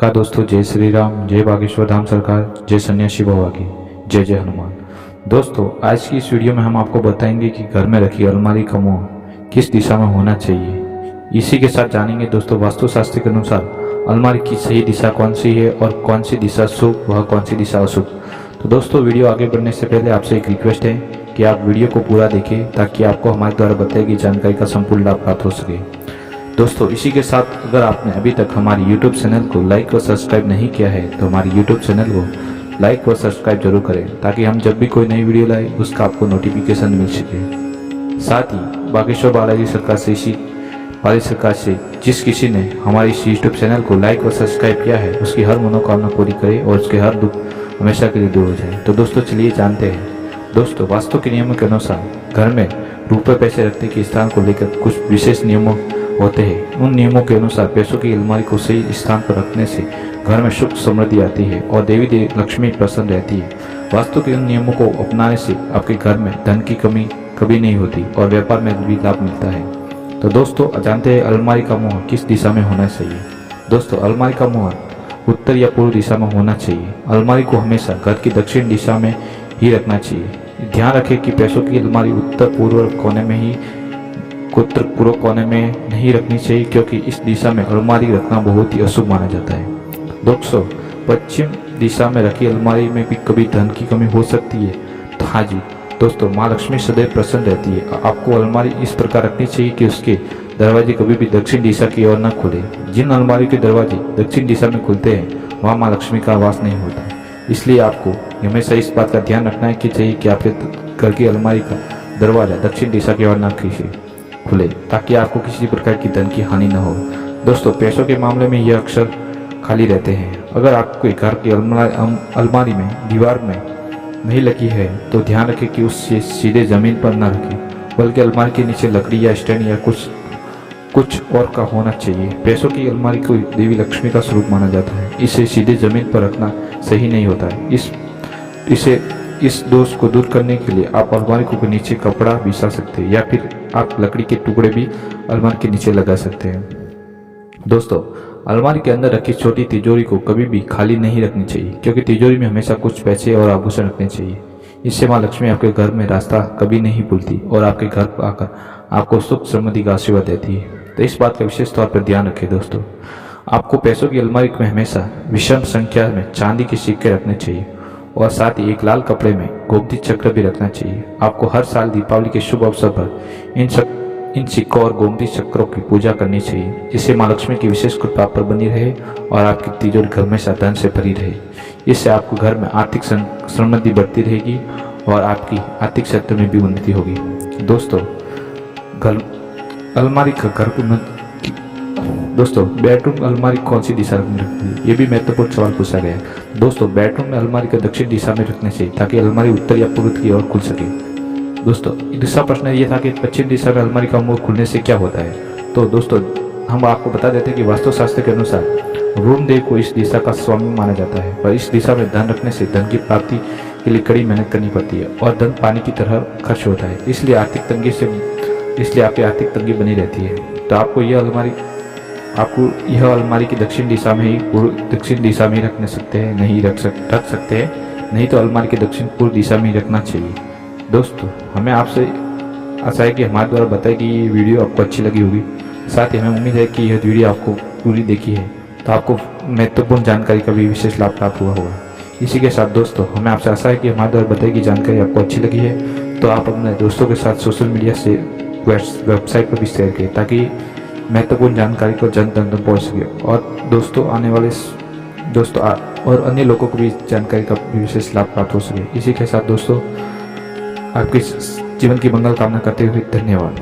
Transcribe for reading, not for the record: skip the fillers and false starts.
का दोस्तों, जय श्री राम, जय बागेश्वर धाम सरकार, जय सन्यासी बाबा की, जय जय हनुमान। दोस्तों, आज की इस वीडियो में हम आपको बताएंगे कि घर में रखी अलमारी का मुंह किस दिशा में होना चाहिए। इसी के साथ जानेंगे दोस्तों, वास्तुशास्त्र के अनुसार अलमारी की सही दिशा कौन सी है और कौन सी दिशा शुभ व कौन सी दिशा अशुभ। तो दोस्तों, वीडियो आगे बढ़ने से पहले आपसे एक रिक्वेस्ट है कि आप वीडियो को पूरा देखें ताकि आपको हमारे द्वारा बताई गई जानकारी का संपूर्ण लाभ प्राप्त हो सके। दोस्तों, इसी के साथ अगर आपने अभी तक हमारी YouTube चैनल को लाइक और सब्सक्राइब नहीं किया है तो हमारी YouTube चैनल को लाइक और सब्सक्राइब जरूर करें ताकि हम जब भी कोई नई वीडियो लाए उसका आपको नोटिफिकेशन मिल सके। साथ ही बागेश्वर बालाजी सरकार से जिस किसी ने हमारी इस YouTube चैनल को लाइक और सब्सक्राइब किया है उसकी हर मनोकामना पूरी करे और उसके हर दुख हमेशा के लिए दूर हो जाए। तो दोस्तों, चलिए जानते हैं। दोस्तों, वास्तु के नियमों के अनुसार घर में रुपये पैसे रखने के स्थान को लेकर कुछ विशेष नियमों होते हैं। उन नियमों के अनुसार पैसों की अलमारी को सही स्थान पर रखने से घर में सुख समृद्धि आती है और देवी लक्ष्मी प्रसन्न रहती है। वास्तु के उन नियमों को अपनाने से आपके घर में धन की कमी कभी नहीं होती और व्यापार में भी लाभ मिलता है। तो दोस्तों, जानते हैं अलमारी का मुंह किस दिशा में होना चाहिए। दोस्तों, अलमारी का मुंह उत्तर या पूर्व दिशा में होना चाहिए। अलमारी को हमेशा घर की दक्षिण दिशा में ही रखना चाहिए। ध्यान रखें कि पैसों की अलमारी उत्तर पूर्व कोने में नहीं रखनी चाहिए, क्योंकि इस दिशा में अलमारी रखना बहुत ही अशुभ माना जाता है। दोस्तों, पश्चिम दिशा में रखी अलमारी में भी कभी धन की कमी हो सकती है। तो हाँ जी दोस्तों, माँ लक्ष्मी सदैव प्रसन्न रहती है। आपको अलमारी इस प्रकार रखनी चाहिए कि उसके दरवाजे कभी भी दक्षिण दिशा की ओर न खुले। जिन अलमारी के दरवाजे दक्षिण दिशा में खुलते हैं वहाँ माँ लक्ष्मी का वास नहीं होता। इसलिए आपको हमेशा इस बात का ध्यान रखना है कि चाहिए कि आपके घर की अलमारी का दरवाजा दक्षिण दिशा की ओर न खुले ताकि आपको किसी प्रकार की धन की हानि न हो। दोस्तों, पैसों के मामले में यह अक्सर खाली रहते हैं। अगर आपके घर की अलमारी में दीवार में नहीं लगी है तो ध्यान रखें कि उससे सीधे जमीन पर न रखें, बल्कि अलमारी के नीचे लकड़ी या स्टैंड या कुछ और का होना चाहिए। पैसों की अलमारी को देवी लक्ष्मी का स्वरूप माना जाता है। इसे सीधे जमीन पर रखना सही नहीं होता है। इस दोष को दूर करने के लिए आप अलमारी को नीचे कपड़ा बिछा सकते हैं या फिर आप लकड़ी के टुकड़े भी अलमारी के नीचे लगा सकते हैं। दोस्तों, अलमारी के अंदर रखी छोटी तिजोरी को कभी भी खाली नहीं रखनी चाहिए, क्योंकि तिजोरी में हमेशा कुछ पैसे और आभूषण रखने चाहिए। इससे माँ लक्ष्मी आपके घर में रास्ता कभी नहीं भूलती और आपके घर पर आकर आपको सुख समृद्धि का आशीर्वाद देती है। तो इस बात का विशेष तौर पर ध्यान रखें। दोस्तों, आपको पैसों की अलमारी में हमेशा विषम संख्या में चांदी के सिक्के रखने चाहिए और साथ ही एक लाल कपड़े में गोमती चक्र भी रखना चाहिए। आपको हर साल दीपावली के शुभ अवसर पर इन सिक्कों और गोमती चक्रों की पूजा करनी चाहिए, जिससे माँ लक्ष्मी की विशेष कृपा पर बनी रहे और आपकी तिजोरी हमेशा धन से भरी रहे। इससे आपको घर में आर्थिक समृद्धि बढ़ती रहेगी और आपकी आर्थिक क्षेत्र में भी उन्नति होगी। दोस्तों, बेडरूम अलमारी कौन सी दिशा में रखनी है, ये भी महत्वपूर्ण सवाल पूछा गया है। दोस्तों, बेडरूम में अलमारी को दक्षिण दिशा में रखने चाहिए ताकि अलमारी उत्तर या पूर्व की ओर खुल सके। दोस्तों, दूसरा प्रश्न ये था कि पश्चिम दिशा में अलमारी का मुंह खुलने से क्या होता है। तो दोस्तों, हम आपको बता देते हैं कि वास्तुशास्त्र के अनुसार वरुण को इस दिशा का स्वामी माना जाता है और इस दिशा में धन रखने से धन की प्राप्ति के लिए कड़ी मेहनत करनी पड़ती है और धन पानी की तरह खर्च होता है। इसलिए आपकी आर्थिक तंगी बनी रहती है। तो आपको यह अलमारी की दक्षिण दिशा में ही रख सकते हैं, नहीं तो अलमारी की दक्षिण पूर्व दिशा में ही रखना चाहिए। दोस्तों, हमें आपसे आशा है कि हमारे द्वारा बताई गई ये वीडियो आपको अच्छी लगी होगी। साथ ही हमें उम्मीद है कि यह वीडियो आपको पूरी देखी है तो आपको महत्वपूर्ण जानकारी का भी विशेष लाभ प्राप्त हुआ होगा। इसी के साथ दोस्तों, हमें आपसे आशा है कि हमारे द्वारा बताई गई जानकारी आपको अच्छी लगी है तो आप अपने दोस्तों के साथ सोशल मीडिया से वेबसाइट पर भी शेयर करें ताकि महत्वपूर्ण जानकारी को जन तक पहुँच सके और और अन्य लोगों को भी जानकारी का विशेष लाभ प्राप्त हो सके। इसी के साथ दोस्तों, आपके जीवन की मंगल कामना करते हुए धन्यवाद।